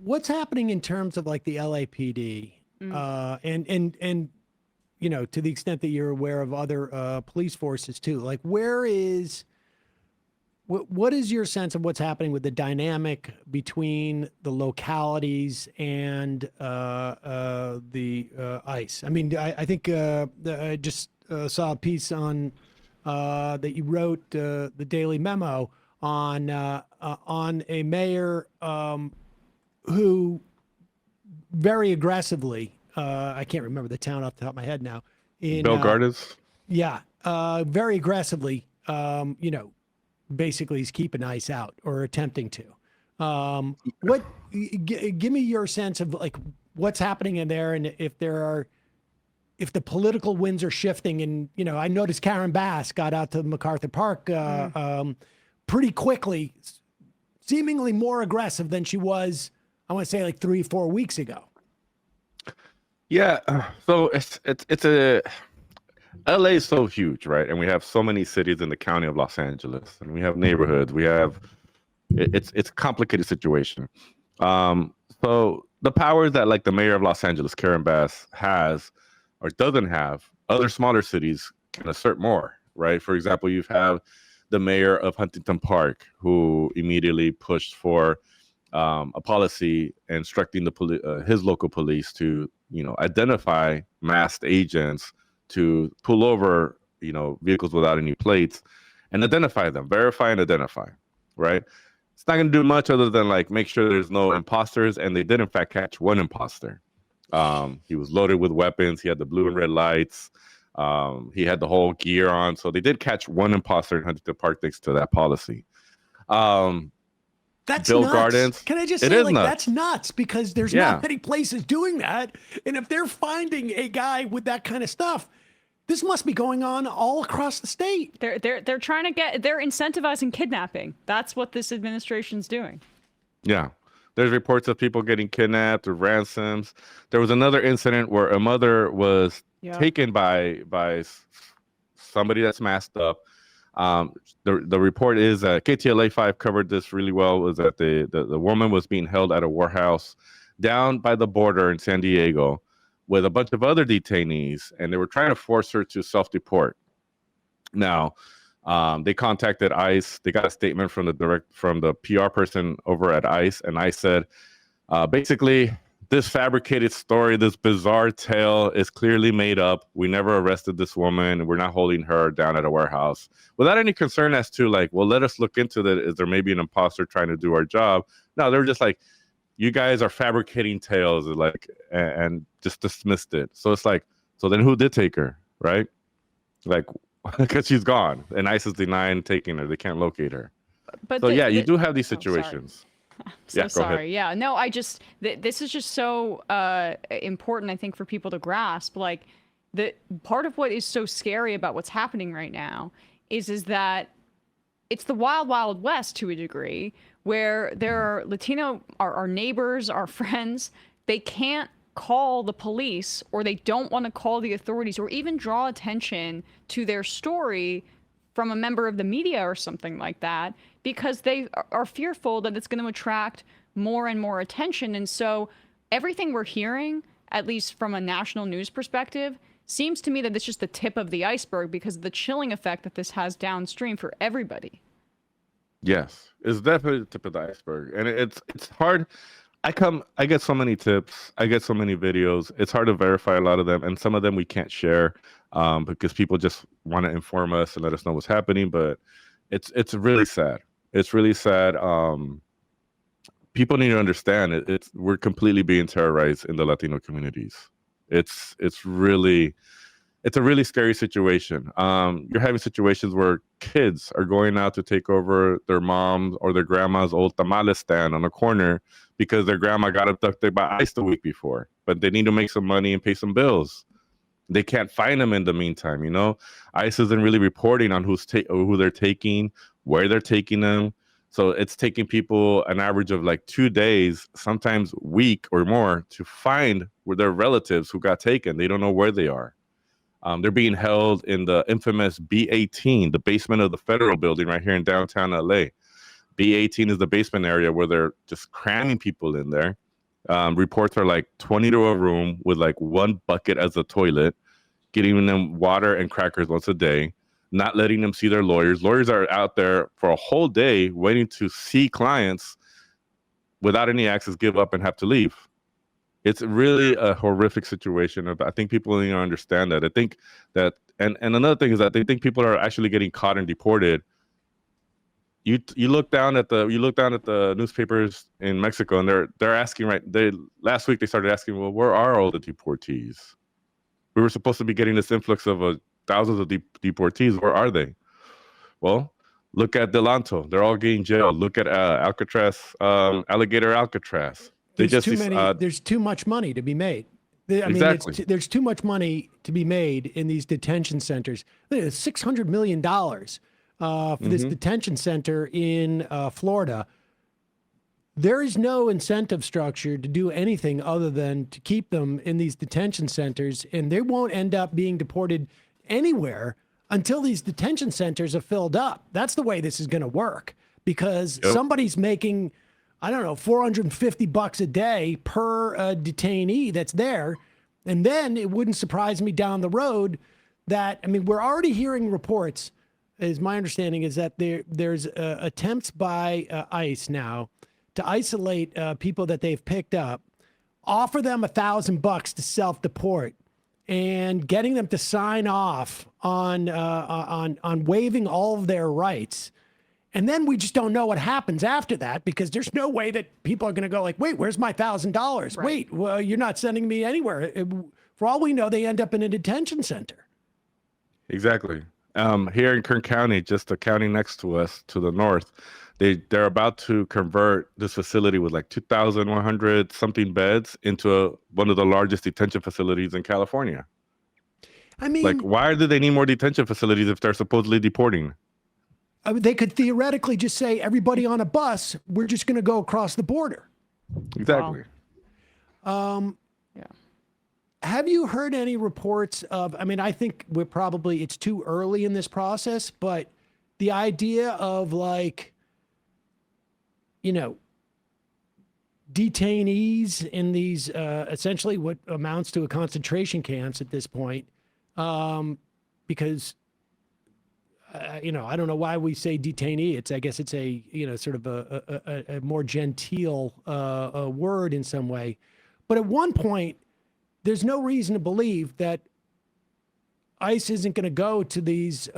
what's happening in terms of like the LAPD, and you know, to the extent that you're aware of other police forces too, like what is your sense of what's happening with the dynamic between the localities and the ICE? I mean, I think I just saw a piece on that you wrote, the Daily Memo on a mayor who very aggressively, I can't remember the town off the top of my head now. Bill Gardens? Yeah, very aggressively, you know, basically he's keeping ICE out or attempting to. Give me your sense of like what's happening in there, and if the political winds are shifting. And, you know, I noticed Karen Bass got out to MacArthur Park pretty quickly, seemingly more aggressive than she was, I want to say like 3-4 weeks ago. Yeah. So LA is so huge, right? And we have so many cities in the county of Los Angeles, and we have neighborhoods. It's a complicated situation. So the powers that like the mayor of Los Angeles, Karen Bass, has or doesn't have, other smaller cities can assert more, right? For example, you have the mayor of Huntington Park, who immediately pushed for a policy instructing his local police to, you know, identify masked agents to pull over, you know, vehicles without any plates and identify them, verify and identify, right? It's not going to do much other than like make sure there's no imposters. And they did in fact catch one imposter. He was loaded with weapons. He had the blue and red lights. He had the whole gear on. So they did catch one imposter in Huntington Park thanks to that policy. That's Bill nuts. Gardens. Can I just say, like, that's nuts, because there's not many places doing that. And if they're finding a guy with that kind of stuff, this must be going on all across the state. They're trying to they're incentivizing kidnapping. That's what this administration's doing. Yeah. There's reports of people getting kidnapped or ransoms. There was another incident where a mother was taken by somebody that's masked up. The report is that KTLA 5 covered this really well, was that the woman was being held at a warehouse down by the border in San Diego with a bunch of other detainees, and they were trying to force her to self-deport. Now, they contacted ICE. They got a statement from the PR person over at ICE, and ICE said, basically, this fabricated story, this bizarre tale is clearly made up. We never arrested this woman. We're not holding her down at a warehouse. Without any concern as to like, well, let us look into that. Is there maybe an imposter trying to do our job? No, they're just like, you guys are fabricating tales, like, and just dismissed it. So it's like, so then who did take her, right? Like, because she's gone, and ICE is denying taking her. They can't locate her. But so you do have these situations. So sorry. Yeah, no, this is just so important, I think, for people to grasp. Like, the part of what is so scary about what's happening right now is that it's the wild, wild west to a degree, where there are Latino, our neighbors, our friends, they can't call the police, or they don't want to call the authorities, or even draw attention to their story from a member of the media or something like that, because they are fearful that it's going to attract more and more attention. And so everything we're hearing, at least from a national news perspective, seems to me that it's just the tip of the iceberg because of the chilling effect that this has downstream for everybody. Yes, it's definitely the tip of the iceberg. And it's hard. I get so many tips. I get so many videos. It's hard to verify a lot of them. And some of them we can't share because people just want to inform us and let us know what's happening. But it's really sad. It's really sad. People need to understand we're completely being terrorized in the Latino communities. It's a really scary situation. You're having situations where kids are going out to take over their mom's or their grandma's old tamale stand on a corner because their grandma got abducted by ICE the week before, but they need to make some money and pay some bills. They can't find them in the meantime, you know? ICE isn't really reporting on who they're taking, where they're taking them. So it's taking people an average of like 2 days, sometimes a week or more, to find where their relatives who got taken. They don't know where they are. They're being held in the infamous B18, the basement of the federal building right here in downtown LA. B18 is the basement area where they're just cramming people in there. Reports are like 20 to a room with like one bucket as a toilet, getting them water and crackers once a day, not letting them see their lawyers. Lawyers are out there for a whole day waiting to see clients without any access, give up and have to leave. It's really a horrific situation. I think people need to understand that. I think that, and another thing is that they think people are actually getting caught and deported. You look down at the newspapers in Mexico, and they're asking last week they started asking, well, where are all the deportees? We were supposed to be getting this influx of thousands of deportees. Where are they? Well, look at Delanto. They're all getting jailed. Look at Alcatraz, Alligator Alcatraz. There's too much money to be made. Exactly. There's too much money to be made in these detention centers. $600 million for this detention center in Florida. There is no incentive structure to do anything other than to keep them in these detention centers, and they won't end up being deported anywhere until these detention centers are filled up. That's the way this is going to work, because somebody's making, I don't know, $450 a day per detainee that's there. And then it wouldn't surprise me down the road that, I mean, we're already hearing reports, is my understanding, is that there's attempts by ICE now to isolate people that they've picked up, offer them $1,000 to self-deport, and getting them to sign off on waiving all of their rights. And then we just don't know what happens after that, because there's no way that people are going to go like, wait, where's my $1,000? Right. Wait, well, you're not sending me anywhere. For all we know, they end up in a detention center. Exactly. Here in Kern County, just the county next to us to the north, they're about to convert this facility with like 2,100 something beds into one of the largest detention facilities in California. I mean, like, why do they need more detention facilities if they're supposedly deporting? They could theoretically just say, everybody on a bus, we're just going to go across the border. Exactly. Yeah. Have you heard any reports of, I mean, I think it's too early in this process, but the idea of like, detainees in these essentially what amounts to a concentration camps at this point, because I don't know why we say detainee. I guess it's a sort of a more genteel word in some way, but at one point, there's no reason to believe that ICE isn't going to go to these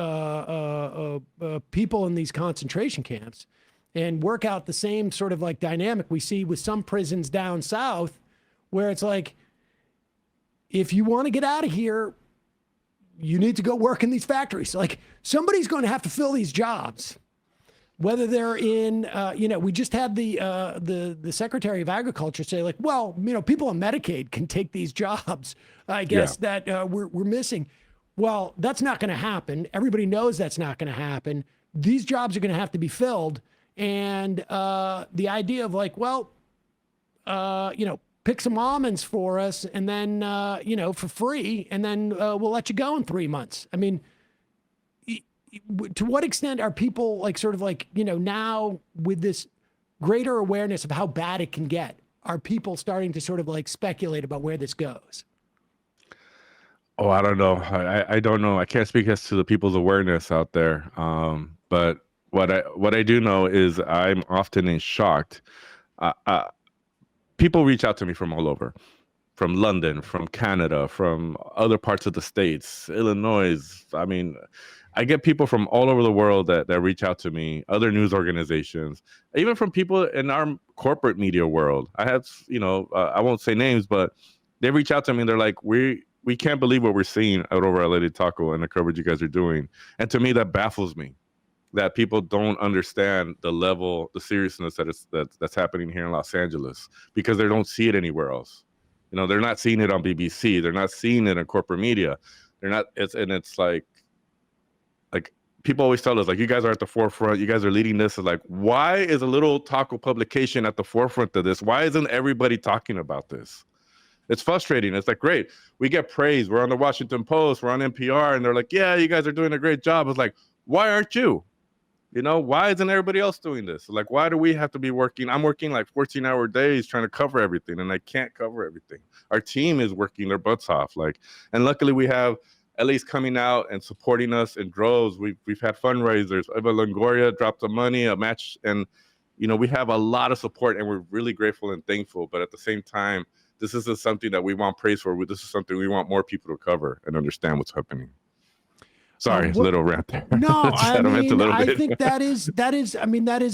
people in these concentration camps and work out the same sort of like dynamic we see with some prisons down south, where it's like, if you want to get out of here, you need to go work in these factories. Like, somebody's going to have to fill these jobs, whether they're in, we just had the Secretary of Agriculture say like, well, people on Medicaid can take these jobs, I guess, that we're missing. Well, that's not going to happen. Everybody knows that's not going to happen. These jobs are going to have to be filled. And the idea of like, well, pick some almonds for us, and then, for free, and then we'll let you go in 3 months. I mean, to what extent are people like sort of like, now with this greater awareness of how bad it can get, are people starting to sort of like speculate about where this goes? Oh, I don't know. I don't know. I can't speak as to the people's awareness out there. But what I do know is I'm often in shocked. People reach out to me from all over, from London, from Canada, from other parts of the States, Illinois. I mean, I get people from all over the world that reach out to me, other news organizations, even from people in our corporate media world. I have, I won't say names, but they reach out to me and they're like, we can't believe what we're seeing out over at Lady Taco and the coverage you guys are doing. And to me, that baffles me, that people don't understand the level, the seriousness that's happening here in Los Angeles, because they don't see it anywhere else. They're not seeing it on BBC. They're not seeing it in corporate media. It's like people always tell us, like, you guys are at the forefront. You guys are leading this. It's like, why is a little taco publication at the forefront of this? Why isn't everybody talking about this? It's frustrating. It's like, great, we get praise. We're on the Washington Post. We're on NPR. And they're like, yeah, you guys are doing a great job. It's like, why aren't you? You know, why isn't everybody else doing this? Like, why do we have to be working? I'm working like 14-hour days trying to cover everything, and I can't cover everything. Our team is working their butts off. Like, and luckily we have LA's coming out and supporting us in droves. We've had fundraisers. Eva Longoria dropped some money, a match, and you know, we have a lot of support, and we're really grateful and thankful. But at the same time, this isn't something that we want praise for. This is something we want more people to cover and understand what's happening. Sorry, little rant there. No, I mean, I bit. think that is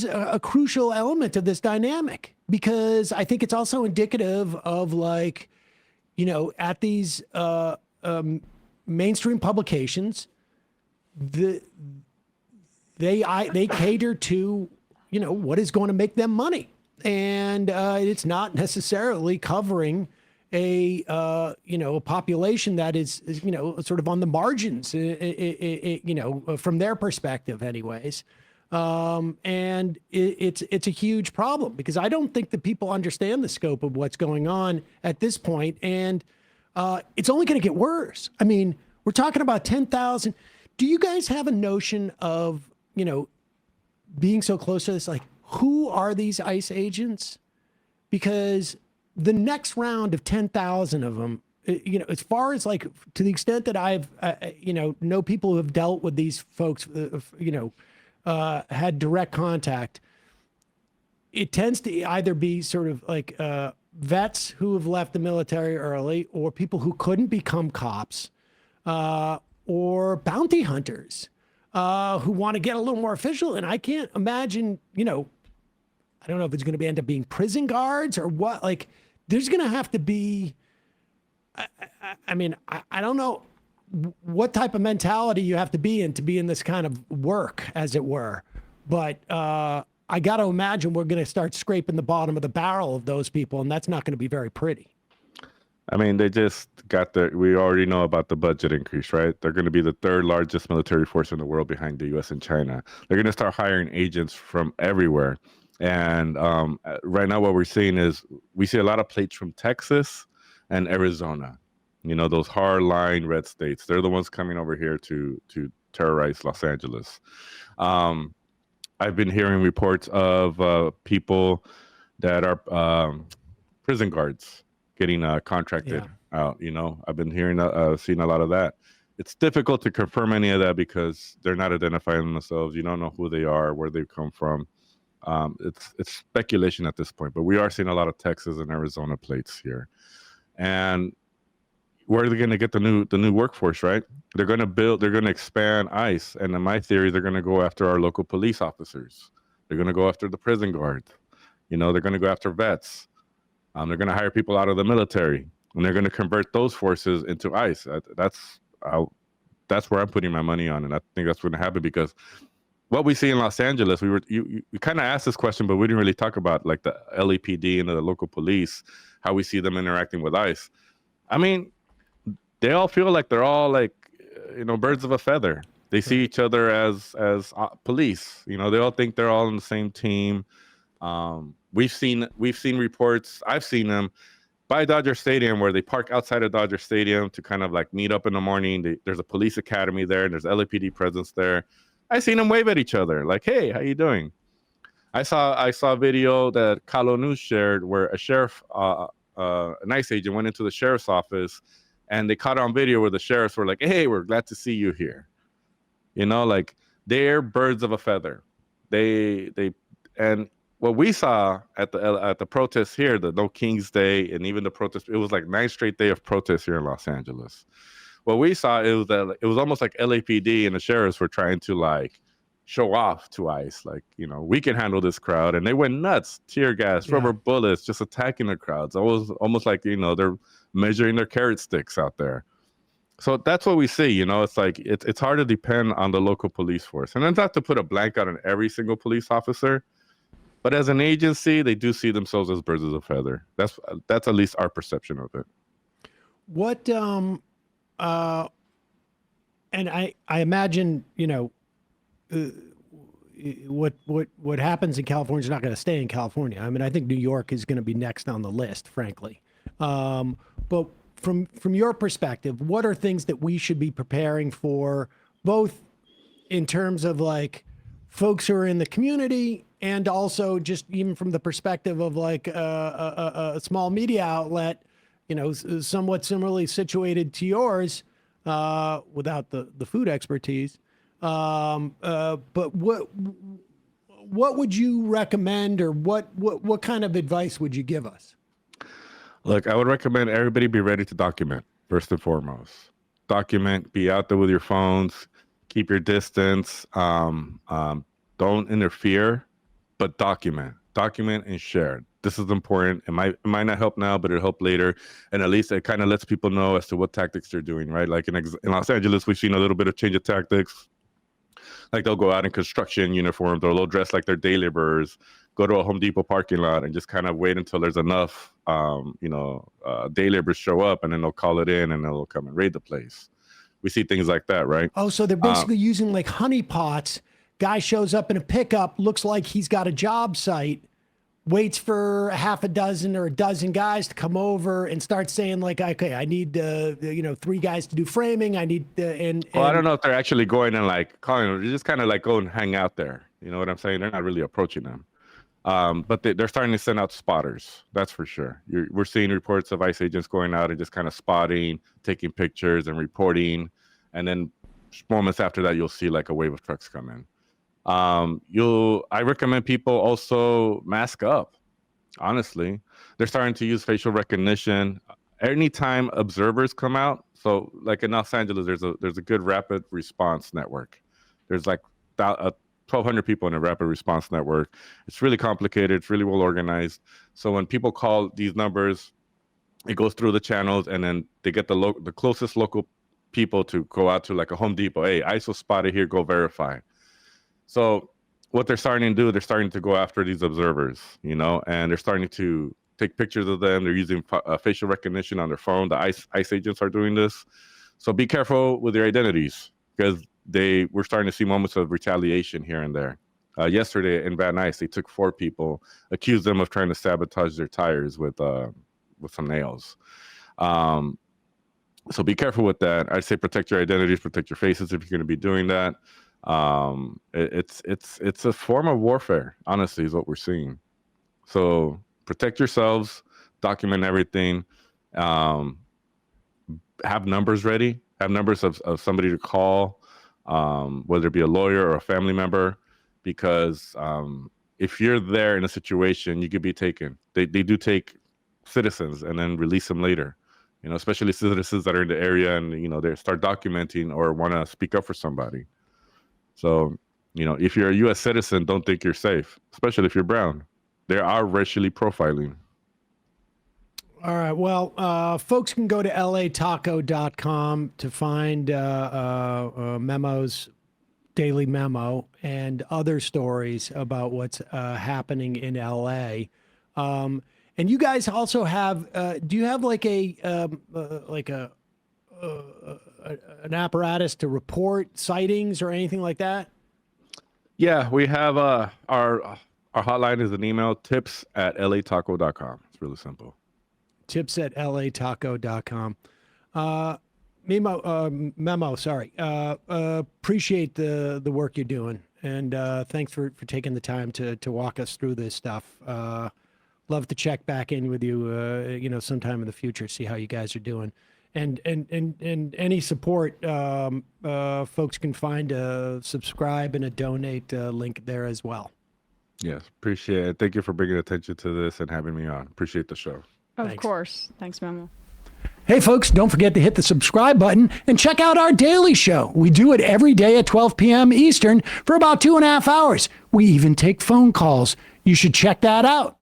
a crucial element of this dynamic, because I think it's also indicative of, like, you know, at these mainstream publications, they cater to, you know, what is going to make them money, and it's not necessarily covering a population that is, you know, sort of on the margins, you know, from their perspective anyways. And it's a huge problem, because I don't think that people understand the scope of what's going on at this point. And it's only going to get worse. I mean, we're talking about 10,000. Do you guys have a notion of, you know, being so close to this, like, who are these ICE agents? Because the next round of 10,000 of them, you know, as far as, like, to the extent that I've, you know people who have dealt with these folks, you know, had direct contact, it tends to either be sort of like vets who have left the military early, or people who couldn't become cops, or bounty hunters who want to get a little more official. And I can't imagine, you know, I don't know if it's going to end up being prison guards or what. Like, there's going to have to be, I mean, I don't know what type of mentality you have to be in this kind of work, as it were. But I got to imagine we're going to start scraping the bottom of the barrel of those people, and that's not going to be very pretty. I mean, they just got we already know about the budget increase, right? They're going to be the third largest military force in the world behind the US and China. They're going to start hiring agents from everywhere. And right now what we're seeing is we see a lot of plates from Texas and Arizona, you know, those hard-line red states. They're the ones coming over here to terrorize Los Angeles. I've been hearing reports of people that are prison guards getting contracted out. You know, I've been hearing, seeing a lot of that. It's difficult to confirm any of that because they're not identifying themselves. You don't know who they are, where they come from. It's speculation at this point, but we are seeing a lot of Texas and Arizona plates here. And where are they going to get the new workforce, right? They're going to expand ICE. And in my theory, they're going to go after our local police officers. They're going to go after the prison guards. You know, they're going to go after vets. They're going to hire people out of the military, and they're going to convert those forces into ICE. That's where I'm putting my money on, and I think that's going to happen because what we see in Los Angeles, we kind of asked this question, but we didn't really talk about, like, the LAPD and the local police, how we see them interacting with ICE. I mean, they all feel like they're all, like, you know, birds of a feather. They see each other as police. You know, they all think they're all on the same team. We've seen reports. I've seen them by Dodger Stadium where they park outside of Dodger Stadium to kind of, like, meet up in the morning. There's a police academy there, and there's LAPD presence there. I seen them wave at each other, like, "Hey, how you doing?" I saw a video that Kalo News shared where a sheriff, a ICE agent, went into the sheriff's office, and they caught on video where the sheriffs were like, "Hey, we're glad to see you here." You know, like, they're birds of a feather. And what we saw at the protests here, the No King's Day, and even the protest, it was like 9 straight days of protests here in Los Angeles. What we saw is that it was almost like LAPD and the sheriffs were trying to, like, show off to ICE, like, you know, we can handle this crowd, and they went nuts, tear gas, rubber bullets, just attacking the crowds. It was almost like, you know, they're measuring their carrot sticks out there. So that's what we see. You know, it's like it's hard to depend on the local police force, and then not to put a blanket on every single police officer, but as an agency, they do see themselves as birds of a feather. That's at least our perception of it. What and I imagine, you know, what happens in California is not going to stay in California. I mean, I think New York is going to be next on the list, frankly. But from your perspective, what are things that we should be preparing for, both in terms of, like, folks who are in the community, and also just even from the perspective of like a small media outlet, you know, somewhat similarly situated to yours, without the food expertise. But what would you recommend, or what kind of advice would you give us? Look, I would recommend everybody be ready to document first and foremost. Document, be out there with your phones, keep your distance, don't interfere, but document and share. This is important. It might not help now, but it'll help later. And at least it kind of lets people know as to what tactics they're doing, right? Like in Los Angeles, we've seen a little bit of change of tactics. Like they'll go out in construction uniforms, or they'll dress like they're day laborers, go to a Home Depot parking lot and just kind of wait until there's enough, day laborers show up, and then they'll call it in and they'll come and raid the place. We see things like that, right? Oh, so they're basically using like honeypots. Guy shows up in a pickup, looks like he's got a job site, waits for a half a dozen or a dozen guys to come over and start saying like, okay, I need, 3 guys to do framing. I need, Well, I don't know if they're actually going and like calling them. They just kind of like go and hang out there. You know what I'm saying? They're not really approaching them. But they're starting to send out spotters. That's for sure. We're seeing reports of ICE agents going out and just kind of spotting, taking pictures and reporting. And then moments after that, you'll see like a wave of trucks come in. I recommend people also mask up. Honestly, they're starting to use facial recognition. Anytime observers come out, so like in Los Angeles, there's a good rapid response network. There's like 1,200 people in a rapid response network. It's really complicated. It's really well organized. So when people call these numbers, it goes through the channels, and then they get the closest local people to go out to like a Home Depot. Hey, ISO spotted here. Go verify. So what they're starting to do, they're starting to go after these observers, and they're starting to take pictures of them. They're using facial recognition on their phone. The ICE agents are doing this. So be careful with your identities, because we're starting to see moments of retaliation here and there. Yesterday in Van Nuys, they took 4 people, accused them of trying to sabotage their tires with some nails. So be careful with that. I say protect your identities, protect your faces if you're going to be doing that. It's a form of warfare, honestly, is what we're seeing. So protect yourselves, document everything, have numbers ready, have numbers of somebody to call, whether it be a lawyer or a family member, because if you're there in a situation, you could be taken. They do take citizens and then release them later, especially citizens that are in the area and, they start documenting or want to speak up for somebody. So, if you're a U.S. citizen, don't think you're safe, especially if you're brown. They are racially profiling. All right. Well, folks can go to lataco.com to find Memo's daily memo and other stories about what's happening in L.A. And you guys also have, do you have like an apparatus to report sightings or anything like that? Yeah, we have our hotline is an email, tips@lataco.com. It's really simple. Tips@lataco.com. Memo, sorry. Appreciate the work you're doing. And thanks for taking the time to walk us through this stuff. Love to check back in with you, sometime in the future, see how you guys are doing. And any support, folks can find a subscribe and a donate link there as well. Yes, appreciate it. Thank you for bringing attention to this and having me on. Appreciate the show. Of course. Thanks, Memo. Hey, folks, don't forget to hit the subscribe button and check out our daily show. We do it every day at 12 p.m. Eastern for about 2.5 hours. We even take phone calls. You should check that out.